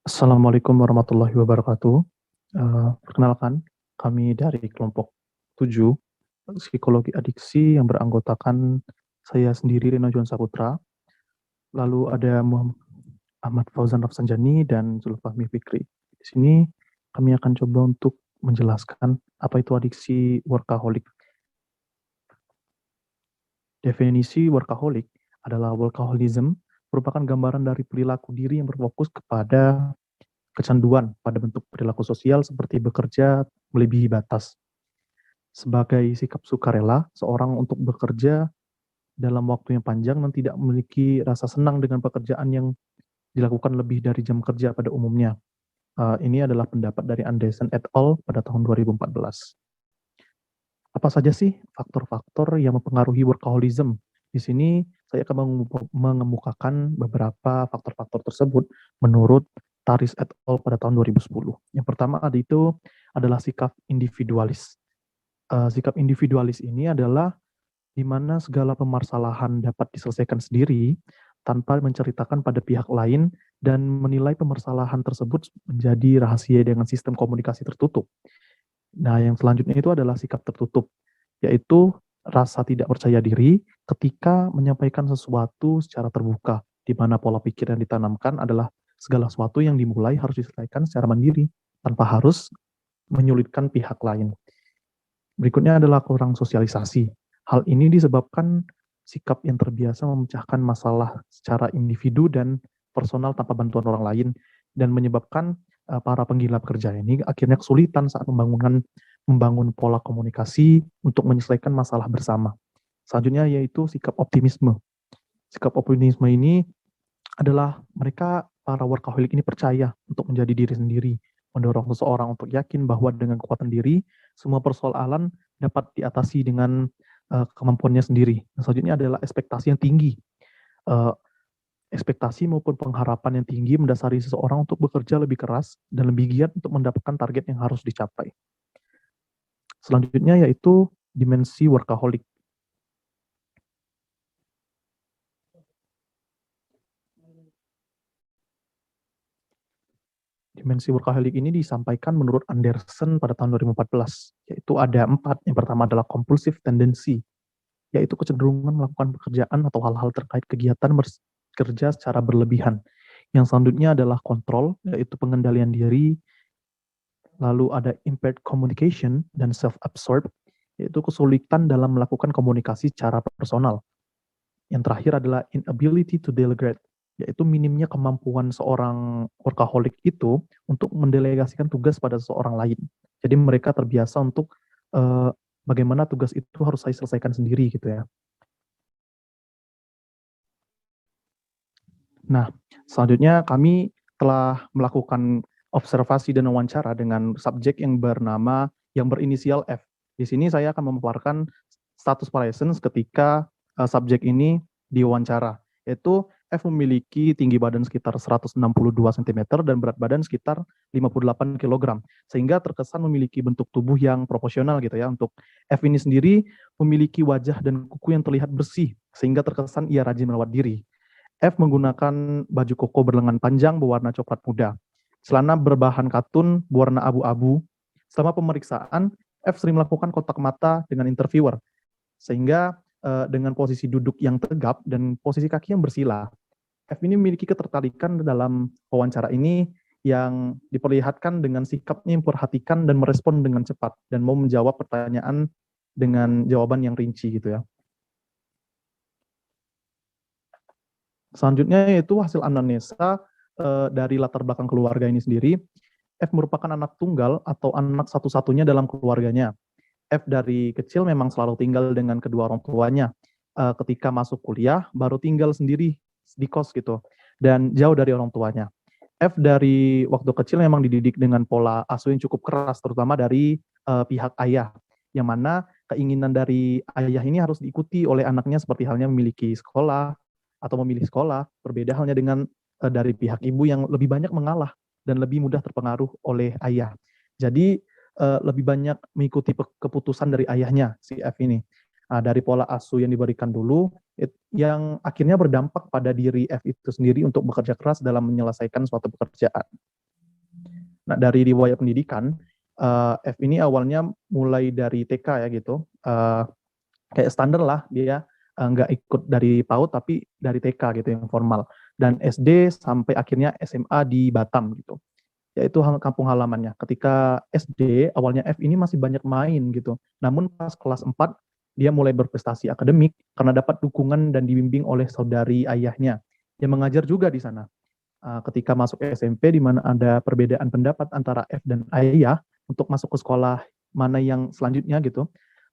Assalamualaikum warahmatullahi wabarakatuh. Perkenalkan, kami dari kelompok 7 Psikologi Adiksi yang beranggotakan saya sendiri, Rino John Saputra, lalu ada Ahmad Fauzan Rafsanjani dan Zulfahmi Fikri. Di sini kami akan coba untuk menjelaskan apa itu adiksi workaholic. Definisi workaholic adalah workaholism merupakan gambaran dari perilaku diri yang berfokus kepada kecanduan pada bentuk perilaku sosial seperti bekerja melebihi batas. Sebagai sikap sukarela, seorang untuk bekerja dalam waktu yang panjang dan tidak memiliki rasa senang dengan pekerjaan yang dilakukan lebih dari jam kerja pada umumnya. Ini adalah pendapat dari Anderson et al. Pada tahun 2014. Apa saja sih faktor-faktor yang mempengaruhi workaholism? Di sini saya akan mengemukakan beberapa faktor-faktor tersebut menurut Taris et al. Pada tahun 2010. Yang pertama adalah sikap individualis. Sikap individualis ini adalah di mana segala permasalahan dapat diselesaikan sendiri tanpa menceritakan pada pihak lain dan menilai permasalahan tersebut menjadi rahasia dengan sistem komunikasi tertutup. Nah, yang selanjutnya itu adalah sikap tertutup, yaitu rasa tidak percaya diri ketika menyampaikan sesuatu secara terbuka, di mana pola pikir yang ditanamkan adalah segala sesuatu yang dimulai harus diselesaikan secara mandiri, tanpa harus menyulitkan pihak lain. Berikutnya adalah kurang sosialisasi. Hal ini disebabkan sikap yang terbiasa memecahkan masalah secara individu dan personal tanpa bantuan orang lain, dan menyebabkan para penggila pekerja ini akhirnya kesulitan saat membangun pola komunikasi untuk menyelesaikan masalah bersama. Selanjutnya yaitu sikap optimisme. Sikap optimisme ini adalah mereka, para workaholic ini percaya untuk menjadi diri sendiri, mendorong seseorang untuk yakin bahwa dengan kekuatan diri, semua persoalan dapat diatasi dengan kemampuannya sendiri. Selanjutnya adalah ekspektasi yang tinggi. Ekspektasi maupun pengharapan yang tinggi mendasari seseorang untuk bekerja lebih keras dan lebih giat untuk mendapatkan target yang harus dicapai. Selanjutnya yaitu dimensi workaholic. Dimensi workaholic ini disampaikan menurut Anderson pada tahun 2014, yaitu ada 4. Yang pertama adalah compulsive tendency, yaitu kecenderungan melakukan pekerjaan atau hal-hal terkait kegiatan bekerja secara berlebihan. Yang selanjutnya adalah kontrol, yaitu pengendalian diri. Lalu ada impaired communication dan self-absorbed, yaitu kesulitan dalam melakukan komunikasi secara personal. Yang terakhir adalah inability to delegate, yaitu minimnya kemampuan seorang workaholic itu untuk mendelegasikan tugas pada seseorang lain. Jadi mereka terbiasa untuk bagaimana tugas itu harus saya selesaikan sendiri gitu ya. Nah, selanjutnya kami telah melakukan observasi dan wawancara dengan subjek yang berinisial F. Di sini saya akan memaparkan status presence ketika subjek ini diwawancara, yaitu F memiliki tinggi badan sekitar 162 cm dan berat badan sekitar 58 kg, sehingga terkesan memiliki bentuk tubuh yang proporsional gitu ya. Untuk F ini sendiri memiliki wajah dan kuku yang terlihat bersih, sehingga terkesan ia rajin merawat diri. F menggunakan baju koko berlengan panjang berwarna coklat muda, celana berbahan katun berwarna abu-abu. Selama pemeriksaan, F sering melakukan kontak mata dengan interviewer, sehingga dengan posisi duduk yang tegap dan posisi kaki yang bersila. F ini memiliki ketertarikan dalam wawancara ini yang diperlihatkan dengan sikapnya yang memperhatikan dan merespon dengan cepat dan mau menjawab pertanyaan dengan jawaban yang rinci gitu ya. Selanjutnya yaitu hasil anamnesa dari latar belakang keluarga ini sendiri. F merupakan anak tunggal atau anak satu-satunya dalam keluarganya. F dari kecil memang selalu tinggal dengan kedua orang tuanya. Ketika masuk kuliah, baru tinggal sendiri di kos gitu, dan jauh dari orang tuanya. F dari waktu kecil memang dididik dengan pola asuh yang cukup keras, terutama dari pihak ayah, yang mana keinginan dari ayah ini harus diikuti oleh anaknya, seperti halnya memiliki sekolah atau memilih sekolah. Berbeda halnya dengan dari pihak ibu yang lebih banyak mengalah dan lebih mudah terpengaruh oleh ayah. Jadi lebih banyak mengikuti keputusan dari ayahnya si F ini. Dari pola asuh yang diberikan dulu, yang akhirnya berdampak pada diri F itu sendiri untuk bekerja keras dalam menyelesaikan suatu pekerjaan. Nah, dari riwayat pendidikan, F ini awalnya mulai dari TK ya gitu, kayak standar lah dia, nggak ikut dari PAUD tapi dari TK gitu yang formal, dan SD sampai akhirnya SMA di Batam gitu, yaitu kampung halamannya. Ketika SD, awalnya F ini masih banyak main gitu, namun pas kelas 4 dia mulai berprestasi akademik karena dapat dukungan dan dibimbing oleh saudari ayahnya yang mengajar juga di sana. Ketika masuk SMP di mana ada perbedaan pendapat antara F dan ayah untuk masuk ke sekolah mana yang selanjutnya gitu,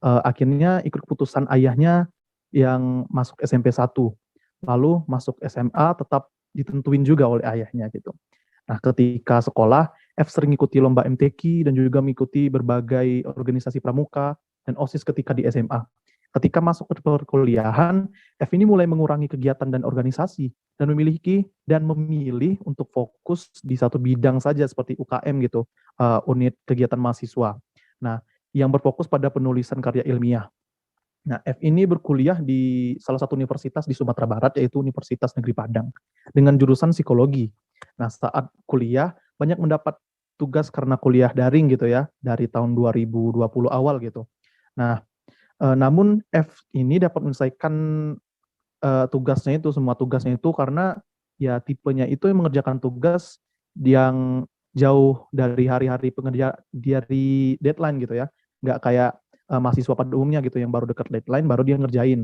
akhirnya ikut keputusan ayahnya yang masuk SMP 1. Lalu masuk SMA tetap ditentuin juga oleh ayahnya gitu. Nah, ketika sekolah, F sering ikuti lomba MTQ dan juga mengikuti berbagai organisasi pramuka dan OSIS ketika di SMA. Ketika masuk ke perkuliahan, F ini mulai mengurangi kegiatan dan organisasi dan memilih untuk fokus di satu bidang saja seperti UKM gitu, unit kegiatan mahasiswa. Nah, yang berfokus pada penulisan karya ilmiah. Nah, F ini berkuliah di salah satu universitas di Sumatera Barat, yaitu Universitas Negeri Padang, dengan jurusan psikologi. Nah, saat kuliah, banyak mendapat tugas karena kuliah daring gitu ya, dari tahun 2020 awal gitu. Nah, namun F ini dapat menyelesaikan semua tugasnya itu karena ya tipenya itu yang mengerjakan tugas yang jauh dari hari-hari pengerja dari deadline gitu ya. Nggak kayak mahasiswa pada umumnya gitu yang baru dekat deadline baru dia ngerjain.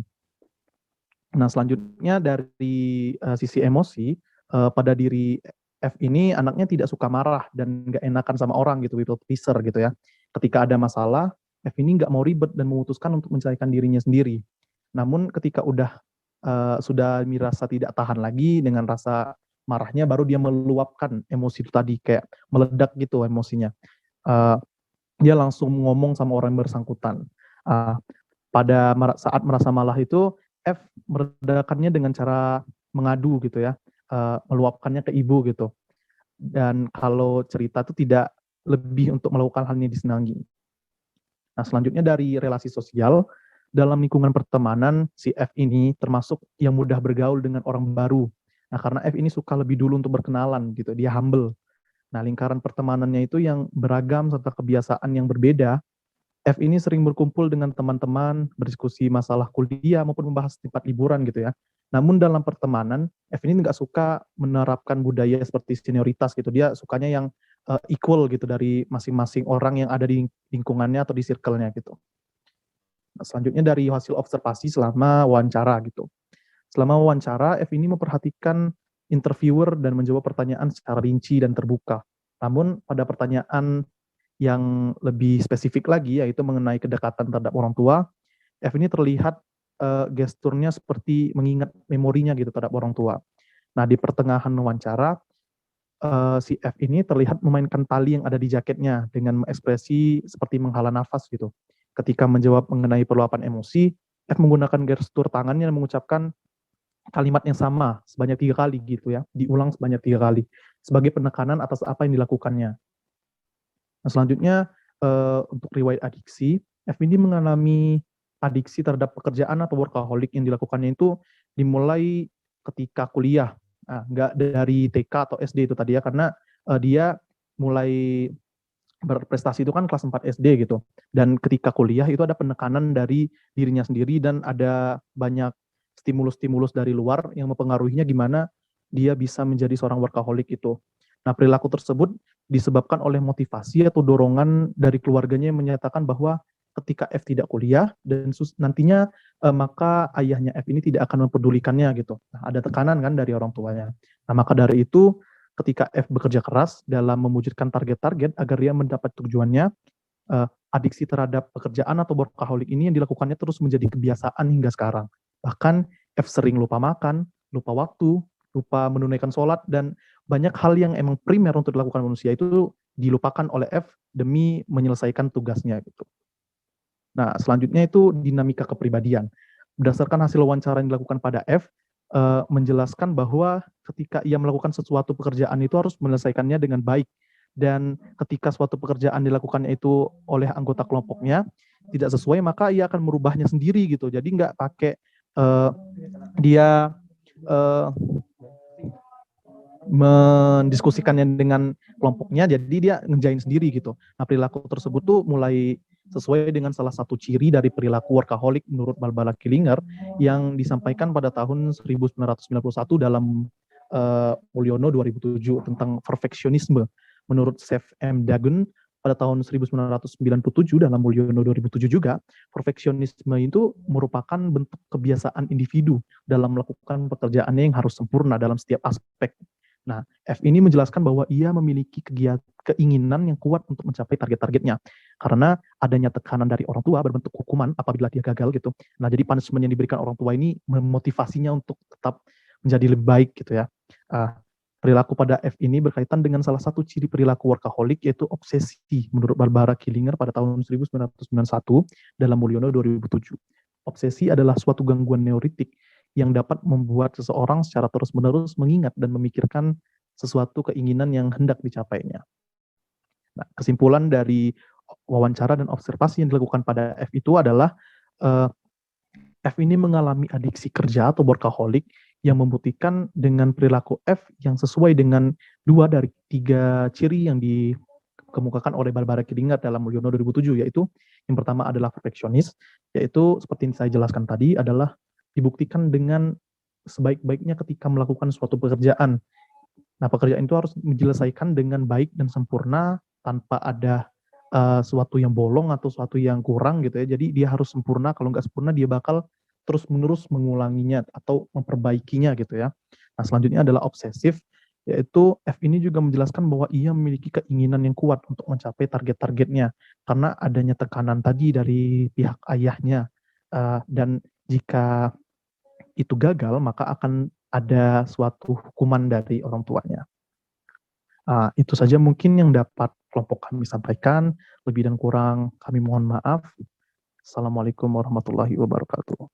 Nah, selanjutnya dari sisi emosi, pada diri F ini anaknya tidak suka marah dan nggak enakan sama orang gitu, people pleaser gitu ya. Ketika ada masalah, F ini nggak mau ribet dan memutuskan untuk menyelesaikan dirinya sendiri. Namun ketika sudah merasa tidak tahan lagi dengan rasa marahnya, baru dia meluapkan emosi itu tadi, kayak meledak gitu emosinya. Uh, dia langsung ngomong sama orang yang bersangkutan. Uh, pada saat merasa malah itu, F meredakannya dengan cara mengadu gitu ya, meluapkannya ke ibu gitu. Dan kalau cerita itu tidak lebih untuk melakukan hal yang disenangi. Nah, selanjutnya dari relasi sosial, dalam lingkungan pertemanan, si F ini termasuk yang mudah bergaul dengan orang baru. Nah, karena F ini suka lebih dulu untuk berkenalan gitu, dia humble. Nah, lingkaran pertemanannya itu yang beragam serta kebiasaan yang berbeda. F ini sering berkumpul dengan teman-teman, berdiskusi masalah kuliah maupun membahas tempat liburan gitu ya. Namun dalam pertemanan, F ini nggak suka menerapkan budaya seperti senioritas gitu. Dia sukanya yang equal gitu dari masing-masing orang yang ada di lingkungannya atau di circle-nya gitu. Nah, selanjutnya dari hasil observasi selama wawancara gitu. Selama wawancara, F ini memperhatikan interviewer dan menjawab pertanyaan secara rinci dan terbuka. Namun pada pertanyaan yang lebih spesifik lagi, yaitu mengenai kedekatan terhadap orang tua, F ini terlihat gesturnya seperti mengingat memorinya gitu terhadap orang tua. Nah, di pertengahan wawancara, si F ini terlihat memainkan tali yang ada di jaketnya dengan ekspresi seperti menghela nafas gitu. Ketika menjawab mengenai perluapan emosi, F menggunakan gestur tangannya dan mengucapkan kalimat yang sama sebanyak 3 kali gitu ya, diulang sebanyak 3 kali sebagai penekanan atas apa yang dilakukannya. Nah, selanjutnya untuk riwayat adiksi, F ini mengalami adiksi terhadap pekerjaan atau workaholic yang dilakukannya itu dimulai ketika kuliah. Nah, nggak dari TK atau SD itu tadi ya, karena dia mulai berprestasi itu kan kelas 4 SD gitu. Dan ketika kuliah itu ada penekanan dari dirinya sendiri dan ada banyak stimulus-stimulus dari luar yang mempengaruhinya gimana dia bisa menjadi seorang workaholic itu. Nah, perilaku tersebut disebabkan oleh motivasi atau dorongan dari keluarganya yang menyatakan bahwa ketika F tidak kuliah dan nantinya maka ayahnya F ini tidak akan mempedulikannya gitu. Nah, ada tekanan kan dari orang tuanya. Nah, maka dari itu ketika F bekerja keras dalam mewujudkan target-target agar dia mendapat tujuannya, adiksi terhadap pekerjaan atau workaholic ini yang dilakukannya terus menjadi kebiasaan hingga sekarang. Bahkan F sering lupa makan, lupa waktu, lupa menunaikan sholat, dan banyak hal yang emang primer untuk dilakukan manusia itu dilupakan oleh F demi menyelesaikan tugasnya gitu. Nah, selanjutnya itu dinamika kepribadian. Berdasarkan hasil wawancara yang dilakukan pada F, menjelaskan bahwa ketika ia melakukan sesuatu pekerjaan itu harus menyelesaikannya dengan baik. Dan ketika suatu pekerjaan dilakukannya itu oleh anggota kelompoknya tidak sesuai, maka ia akan merubahnya sendiri gitu. Jadi nggak pakai dia uh, mendiskusikannya dengan kelompoknya, jadi dia ngerjain sendiri gitu. Nah, perilaku tersebut tuh mulai sesuai dengan salah satu ciri dari perilaku workaholic menurut Barbara Killinger yang disampaikan pada tahun 1991 dalam Mulyono 2007 tentang perfeksionisme. Menurut Seth M. Dagun pada tahun 1997 dalam Mulyono 2007 juga, perfeksionisme itu merupakan bentuk kebiasaan individu dalam melakukan pekerjaannya yang harus sempurna dalam setiap aspek. Nah, F ini menjelaskan bahwa ia memiliki keinginan yang kuat untuk mencapai target-targetnya. Karena adanya tekanan dari orang tua berbentuk hukuman apabila dia gagal gitu. Nah, jadi punishment yang diberikan orang tua ini memotivasinya untuk tetap menjadi lebih baik gitu ya. Perilaku pada F ini berkaitan dengan salah satu ciri perilaku workaholic yaitu obsesi menurut Barbara Killinger pada tahun 1991 dalam Mulyono 2007. Obsesi adalah suatu gangguan neurotik yang dapat membuat seseorang secara terus-menerus mengingat dan memikirkan sesuatu keinginan yang hendak dicapainya. Nah, kesimpulan dari wawancara dan observasi yang dilakukan pada F itu adalah F ini mengalami adiksi kerja atau workaholic yang membuktikan dengan perilaku F yang sesuai dengan 2 dari 3 ciri yang dikemukakan oleh Barbara Killinger dalam Mulyono 2007, yaitu yang pertama adalah perfeksionis, yaitu seperti yang saya jelaskan tadi adalah dibuktikan dengan sebaik-baiknya ketika melakukan suatu pekerjaan. Nah, pekerjaan itu harus diselesaikan dengan baik dan sempurna tanpa ada suatu yang bolong atau suatu yang kurang gitu ya. Jadi dia harus sempurna, kalau nggak sempurna dia bakal terus-menerus mengulanginya atau memperbaikinya gitu ya. Nah, selanjutnya adalah obsesif, yaitu F ini juga menjelaskan bahwa ia memiliki keinginan yang kuat untuk mencapai target-targetnya karena adanya tekanan tadi dari pihak ayahnya. Dan jika itu gagal, maka akan ada suatu hukuman dari orang tuanya. Itu saja mungkin yang dapat kelompok kami sampaikan. Lebih dan kurang kami mohon maaf. Assalamualaikum warahmatullahi wabarakatuh.